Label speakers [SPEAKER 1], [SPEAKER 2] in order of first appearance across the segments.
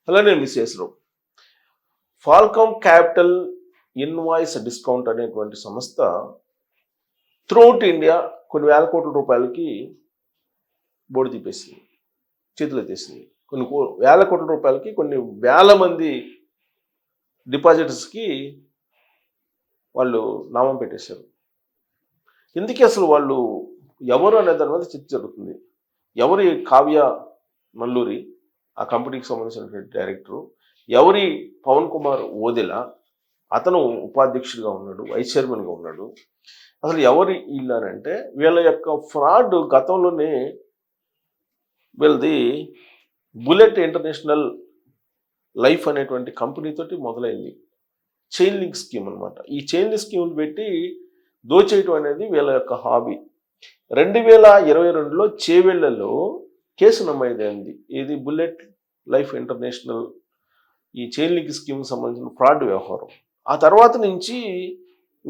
[SPEAKER 1] అలానే మిస్సెస్రావు ఫాల్కమ్ capital invoice discount అనేటువంటి సంస్థ త్రూఅవుట్ ఇండియా కొన్ని వేల కోట్ల రూపాయలకి బోర్డు తీపేసింది, చేతులు ఎత్తేసింది. కొన్ని వేల కోట్ల రూపాయలకి కొన్ని వేల మంది డిపాజిటర్స్కి వాళ్ళు నామం పెట్టేశారు. ఎందుకు అసలు వాళ్ళు ఎవరు అనే దాని మీద చర్చ జరుగుతుంది. ఎవరి కావ్య నల్లూరి ఆ కంపెనీకి సంబంధించినటువంటి డైరెక్టరు, ఎవరి పవన్ కుమార్ ఓదెల అతను ఉపాధ్యక్షుడిగా ఉన్నాడు, వైస్ చైర్మన్గా ఉన్నాడు. అసలు ఎవరు వీళ్ళనంటే వీళ్ళ యొక్క ఫ్రాడ్ గతంలోనే వీళ్ళది బుల్లెట్ ఇంటర్నేషనల్ లైఫ్ అనేటువంటి కంపెనీతోటి మొదలైంది. చైన్ లింక్ స్కీమ్ అనమాట. ఈ చైన్ లింక్ స్కీములు పెట్టి దోచేయటం అనేది వీళ్ళ యొక్క హాబీ. 2022లో చేవెళ్లలో కేసు నమోదైంది. ఇది బుల్లెట్ లైఫ్ ఇంటర్నేషనల్ ఈ చైన్ లింక్ స్కీమ్కి సంబంధించిన ఫ్రాడ్ వ్యవహారం. ఆ తర్వాత నుంచి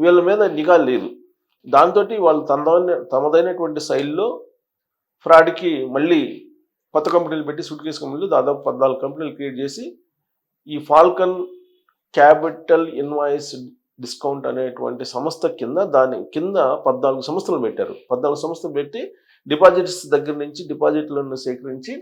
[SPEAKER 1] వీళ్ళ మీద నిఘా లేదు. దాంతో వాళ్ళు తమదైనటువంటి శైలిలో ఫ్రాడ్కి మళ్ళీ కొత్త కంపెనీలు పెట్టి సూట్ కేసు కంపెనీలు దాదాపు 14 కంపెనీలు క్రియేట్ చేసి ఈ ఫాల్కన్ క్యాపిటల్ ఇన్వాయిస్ డిస్కౌంట్ అనేటువంటి సంస్థ కింద దాని కింద 14 సంస్థలు పెట్టారు. 14 సంస్థలు పెట్టి డిపాజిట్స్ దగ్గర నుంచి డిపాజిట్లను సేకరించి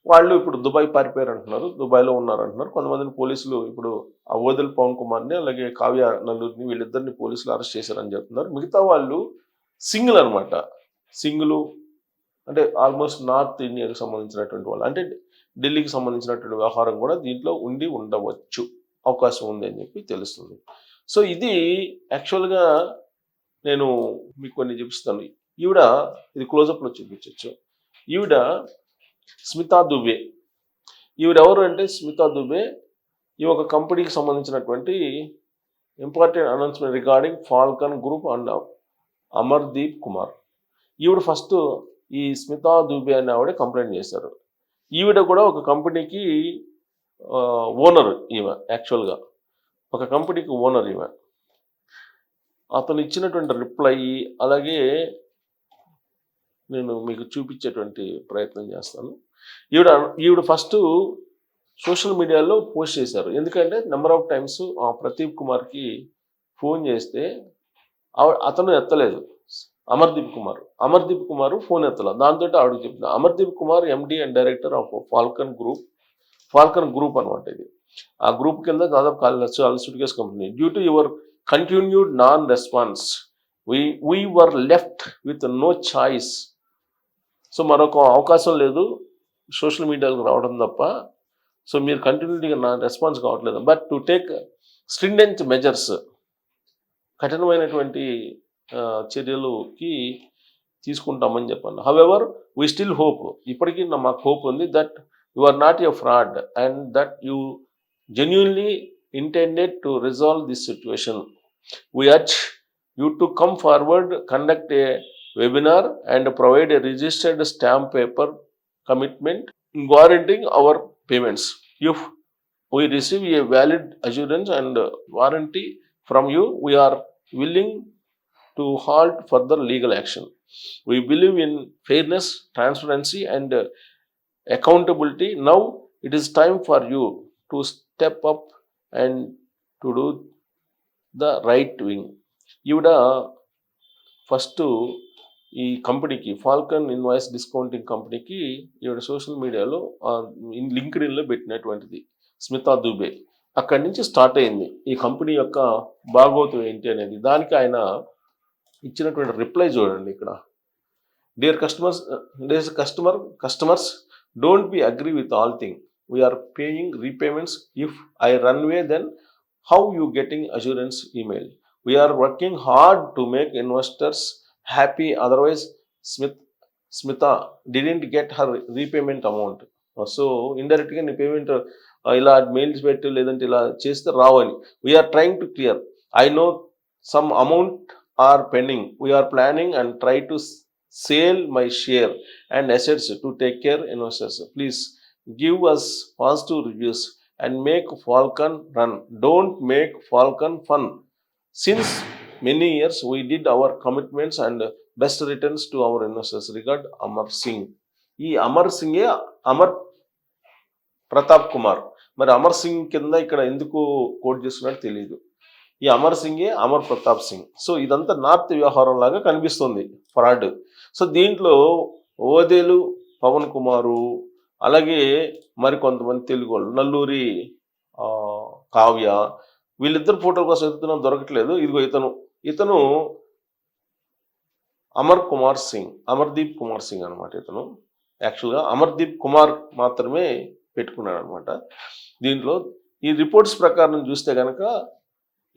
[SPEAKER 1] వాళ్ళు ఇప్పుడు దుబాయ్ పారిపోయారు అంటున్నారు, దుబాయ్లో ఉన్నారు అంటున్నారు. కొంతమందిని పోలీసులు ఇప్పుడు ఆ ఓదెల పవన్ కుమార్ని అలాగే కావ్య నల్లూరిని వీళ్ళిద్దరిని పోలీసులు అరెస్ట్ చేశారని చెప్తున్నారు. మిగతా వాళ్ళు సింగిల్ అనమాట. సింగిల్ అంటే ఆల్మోస్ట్ నార్త్ ఇండియాకి సంబంధించినటువంటి వాళ్ళు, అంటే ఢిల్లీకి సంబంధించినటువంటి వ్యవహారం కూడా దీంట్లో ఉండవచ్చు, అవకాశం ఉంది అని చెప్పి తెలుస్తుంది. సో ఇది యాక్చువల్గా నేను మీకు కొన్ని చూపిస్తాను. ఈవిడ ఇది క్లోజప్లో చూపించవచ్చు. ఈవిడ స్మితా దుబే. ఈవిడెవరు అంటే స్మితా దుబే ఈ ఒక కంపెనీకి సంబంధించినటువంటి important announcement regarding Falcon group and Amardeep Kumar. ఈవిడ ఫస్ట్ ఈ స్మితా దుబే అనే ఆవిడ కంప్లైంట్ చేశారు. ఈవిడ కూడా ఒక కంపెనీకి ఓనర్. ఈమె యాక్చువల్గా ఒక కంపెనీకి ఓనర్. ఈమె అతను ఇచ్చినటువంటి రిప్లై అలాగే నేను మీకు చూపించేటువంటి ప్రయత్నం చేస్తాను. ఈవిడ ఫస్ట్ సోషల్ మీడియాలో పోస్ట్ చేశారు. ఎందుకంటే నెంబర్ ఆఫ్ టైమ్స్ ప్రదీప్ కుమార్కి ఫోన్ చేస్తే అతను ఎత్తలేదు. అమర్దీప్ కుమార్ ఫోన్ ఎత్తల. దాంతో ఆవిడకి చెప్తున్నా, Amardeep Kumar MD and director of Falcon group అనమాట. ఇది ఆ గ్రూప్ కింద దాదాపు 4 suitcase company. Due to your continued non response we were left with no choice. So మరొక అవకాశం లేదు సోషల్ మీడియాలకు రావడం తప్ప. సో మీరు కంటిన్యూటీగా నా రెస్పాన్స్ కావట్లేదు. బట్ టు టేక్ స్ట్రిండెంట్ మెజర్స్, కఠినమైనటువంటి చర్యలుకి తీసుకుంటామని చెప్పాను. హవెవర్ వీ స్టిల్ హోప్, ఇప్పటికీ మాకు హోప్ ఉంది that you are not a fraud and that you genuinely intended to resolve this situation. We urge you to come forward, conduct a webinar and provide a registered stamp paper commitment guaranteeing our payments. If we receive a valid assurance and warranty from you, we are willing to halt further legal action. We believe in fairness, transparency and accountability. Now it is time for you to step up and to do the right thing. ఈవిడ first ఈ కంపెనీకి Falcon invoice discounting కంపెనీకి ఈవిడ social మీడియాలో లింక్డ్ఇన్లో పెట్టినటువంటిది స్మితా దుబే. అక్కడి నుంచి start అయింది ఈ కంపెనీ యొక్క భాగోతం ఏంటి అనేది. దానికి ఆయన ఇచ్చినటువంటి రిప్లై చూడండి ఇక్కడ. Dear customers don't be agree with all thing. We are paying repayments. If I run way then how you getting assurance email. We are working hard to make investors happy. Otherwise, Smita didn't get her repayment amount. So indirectly నీ payment ఇలా mails పెట్టి లేదంటే ఇలా చేస్తే రావని. We are trying to clear. I know some amount are pending. We are planning and try to sale my share and assets to take care investors. Please give us positive reviews and make Falcon run. Don't make Falcon fun. Since many years, we did our commitments and best returns to our investors. Regard Amar Singh. ఈ అమర్ సింగే ప్రతాప్ కుమార్. మరి అమర్ సింగ్ కింద ఇక్కడ ఎందుకు coat చేస్తున్నాడో తెలియదు. ఈ Amar సింగే Amar Pratap Singh. So ఇదంతా north వ్యవహారం లాగా కనిపిస్తుంది ఫ్రాడ్. సో దీంట్లో ఓదేలు పవన్ కుమారు, అలాగే మరి కొంతమంది తెలుగు వాళ్ళు, నల్లూరి కావ్య, వీళ్ళిద్దరు ఫోటోల కోసం ఎత్తుతున్నా దొరకట్లేదు. ఇదిగో ఇతను అమర్దీప్ కుమార్ సింగ్ అనమాట. ఇతను యాక్చువల్గా అమర్దీప్ కుమార్ మాత్రమే పెట్టుకున్నాడు అనమాట. దీంట్లో ఈ రిపోర్ట్స్ ప్రకారం చూస్తే కనుక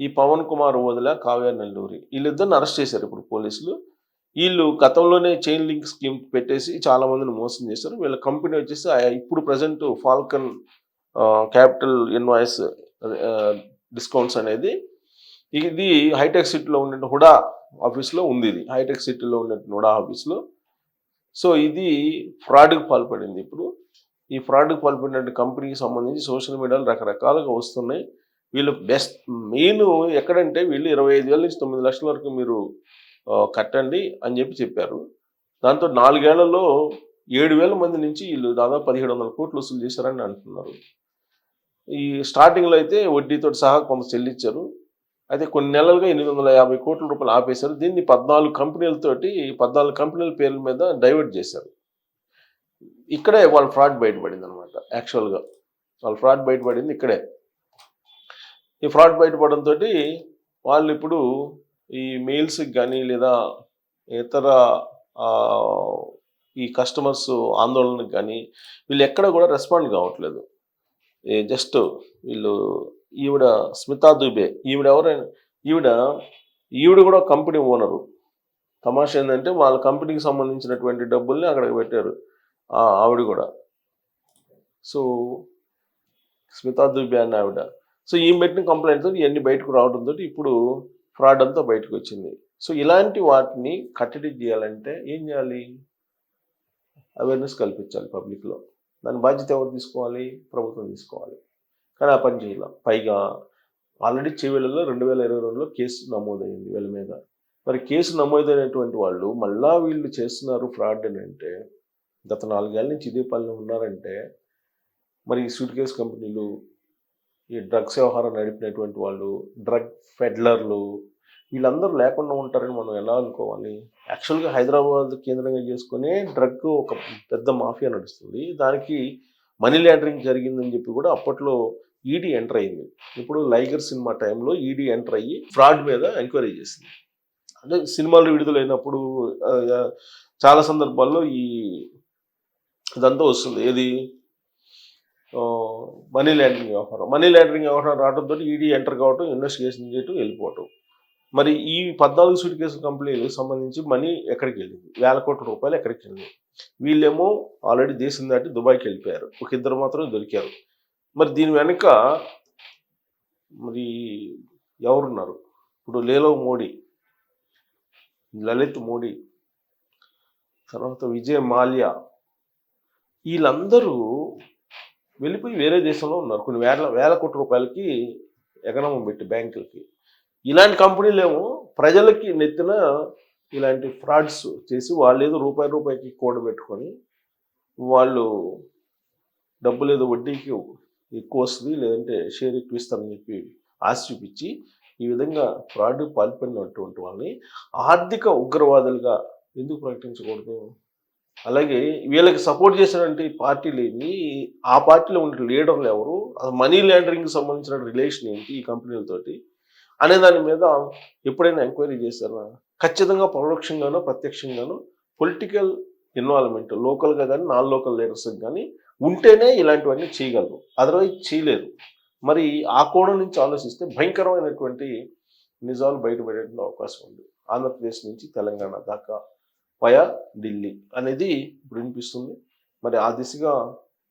[SPEAKER 1] ఈ పవన్ కుమార్ ఓదెల, కావ్య నెల్లూరి వీళ్ళిద్దరిని అరెస్ట్ చేశారు ఇప్పుడు పోలీసులు. వీళ్ళు గతంలోనే చైన్ లింక్ స్కీమ్ పెట్టేసి చాలా మందిని మోసం చేశారు. వీళ్ళ కంపెనీ వచ్చేసి ఇప్పుడు present Falcon capital invoice discounts అనేది ఇది హైటెక్ సిటీలో ఉన్న హుడా ఆఫీస్లో ఉంది. ఇది హైటెక్ సిటీలో ఉన్న హుడా ఆఫీస్లో. సో ఇది ఫ్రాడ్కి పాల్పడింది. ఇప్పుడు ఈ ఫ్రాడ్కి పాల్పడిన కంపెనీకి సంబంధించి సోషల్ మీడియాలో రకరకాలుగా వస్తున్నాయి. వీళ్ళు మెయిన్ ఎక్కడంటే వీళ్ళు 25,000 నుంచి 9 లక్షల వరకు మీరు కట్టండి అని చెప్పారు. దాంతో 4 ఏళ్లలో 7,000 మంది నుంచి వీళ్ళు దాదాపు 1,700 కోట్లు వసూలు చేశారని అంటున్నారు. ఈ స్టార్టింగ్లో అయితే వడ్డీతో సహా కొంత చెల్లించారు. అయితే కొన్ని నెలలుగా 850 కోట్ల రూపాయలు ఆపేశారు. దీన్ని 14 కంపెనీల పేర్ల మీద డైవర్ట్ చేశారు. ఇక్కడే వాళ్ళ ఫ్రాడ్ బయటపడింది అనమాట. యాక్చువల్గా వాళ్ళ ఫ్రాడ్ బయటపడింది ఇక్కడే. ఈ ఫ్రాడ్ బయటపడంతో వాళ్ళు ఇప్పుడు ఈ మెయిల్స్కి కానీ లేదా ఇతర ఈ కస్టమర్స్ ఆందోళనకు కానీ వీళ్ళు ఎక్కడ కూడా రెస్పాండ్ కావట్లేదు. జస్ట్ వీళ్ళు ఈవిడ స్మితా దుబే, ఈవిడ కూడా కంపెనీ ఓనరు. తమాషా ఏంటంటే వాళ్ళ కంపెనీకి సంబంధించినటువంటి డబ్బుల్ని అక్కడికి పెట్టారు ఆవిడ కూడా. సో స్మితా దుబే అన్న ఆవిడ. సో ఈ పెట్టిన కంప్లైంట్తో ఇవన్నీ బయటకు రావడంతో ఇప్పుడు ఫ్రాడ్ అంతా బయటకు వచ్చింది. సో ఇలాంటి వాటిని కట్టడి చేయాలంటే ఏం చేయాలి? అవేర్నెస్ కల్పించాలి పబ్లిక్లో. దాని బాధ్యత ఎవరు తీసుకోవాలి? ప్రభుత్వం తీసుకోవాలి. కానీ ఆ పని చేయాలి. పైగా ఆల్రెడీ చేవేళ్లలో 2022లో కేసు నమోదైంది వీళ్ళ మీద. మరి కేసు నమోదైనటువంటి వాళ్ళు మళ్ళా వీళ్ళు చేస్తున్నారు ఫ్రాడ్ అని అంటే, గత 4 ఏళ్ల నుంచి ఇదే పనిలో ఉన్నారంటే, మరి ఈ సూట్ కేసు కంపెనీలు, ఈ డ్రగ్స్ వ్యవహారం నడిపినటువంటి వాళ్ళు, డ్రగ్ ఫెడ్లర్లు, వీళ్ళందరూ లేకుండా ఉంటారని మనం ఎలా అనుకోవాలి? యాక్చువల్గా హైదరాబాద్ కేంద్రంగా చేసుకునే డ్రగ్ ఒక పెద్ద మాఫియా నడుస్తుంది. దానికి మనీ లాండరింగ్ జరిగిందని చెప్పి కూడా అప్పట్లో ఈడీ ఎంటర్ అయింది. ఇప్పుడు లైగర్ సినిమా టైంలో ఈడీ ఎంటర్ అయ్యి ఫ్రాడ్ మీద ఎంక్వైరీ చేసింది. అంటే సినిమాలు విడుదలైనప్పుడు చాలా సందర్భాల్లో ఇదంతా వస్తుంది. ఏది మనీ లాండరింగ్ వ్యవహారం రావడంతో ఈడీ ఎంటర్ కావటం, ఇన్వెస్టిగేషన్ చేయటం, వెళ్ళిపోవటం. మరి ఈ 14 సూట్ కేసు కంపెనీలకు సంబంధించి మనీ ఎక్కడికి వెళ్ళింది? 1,000 కోట్ల రూపాయలు ఎక్కడికి వెళ్ళింది? వీళ్ళేమో ఆల్రెడీ దేశం దాటి దుబాయ్కి వెళ్ళిపోయారు. ఒక ఇద్దరు మాత్రం దొరికారు. మరి దీని వెనుక మరి ఎవరున్నారు? ఇప్పుడు లలిత్ మోడీ, తర్వాత విజయ్ మాల్యా, వీళ్ళందరూ వెళ్ళిపోయి వేరే దేశంలో ఉన్నారు. కొన్ని వేల కోట్ల రూపాయలకి ఎగనమం పెట్టి బ్యాంకులకి. ఇలాంటి కంపెనీలు ఏమో ప్రజలకి నెత్తిన ఇలాంటి ఫ్రాడ్స్ చేసి వాళ్ళు ఏదో రూపాయికి కూడబెట్టుకొని వాళ్ళు డబ్బులు ఏదో వడ్డీకి ఎక్కువ వస్తుంది, లేదంటే షేర్ ఎక్కువ ఇస్తారని చెప్పి ఆశ చూపించి ఈ విధంగా ఫ్రాడ్ పాల్పడినటువంటి వాళ్ళని ఆర్థిక ఉగ్రవాదులుగా ఎందుకు ప్రకటించకూడదు? అలాగే వీళ్ళకి సపోర్ట్ చేసినటువంటి పార్టీలు ఏంటి, ఆ పార్టీలో ఉండే లీడర్లు ఎవరు, మనీ లాండరింగ్కి సంబంధించిన రిలేషన్ ఏంటి ఈ కంపెనీలతోటి అనే దాని మీద ఎప్పుడైనా ఎంక్వైరీ చేశారా? ఖచ్చితంగా పరోక్షంగానో ప్రత్యక్షంగానో పొలిటికల్ ఇన్వాల్వ్మెంట్ లోకల్గా కానీ నాన్ లోకల్ లీడర్స్కి కానీ ఉంటేనే ఇలాంటివన్నీ చేయగలరు, అదర్వైజ్ చేయలేరు. మరి ఆ కోణం నుంచి ఆలోచిస్తే భయంకరమైనటువంటి నిజాలు బయటపడే అవకాశం ఉంది. ఆంధ్రప్రదేశ్ నుంచి తెలంగాణ దాకా వయా ఢిల్లీ అనేది ఇప్పుడు వినిపిస్తుంది. మరి ఆ దిశగా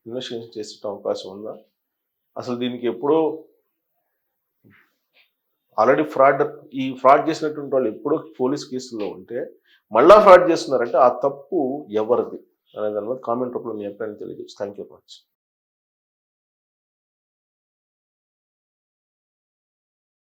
[SPEAKER 1] ఇన్వెస్టిగేషన్ చేసే అవకాశం ఉందా? అసలు దీనికి ఎప్పుడో ఆల్రెడీ ఫ్రాడ్ చేసినటువంటి వాళ్ళు ఎప్పుడో పోలీస్ కేసుల్లో ఉంటే మళ్ళా ఫ్రాడ్ చేస్తున్నారంటే ఆ తప్పు ఎవరిది అనే దాని మీద కామెంట్ రూపంలో మీ అభిప్రాయాన్ని తెలియజేసి థ్యాంక్ యూ వెరీ మచ్.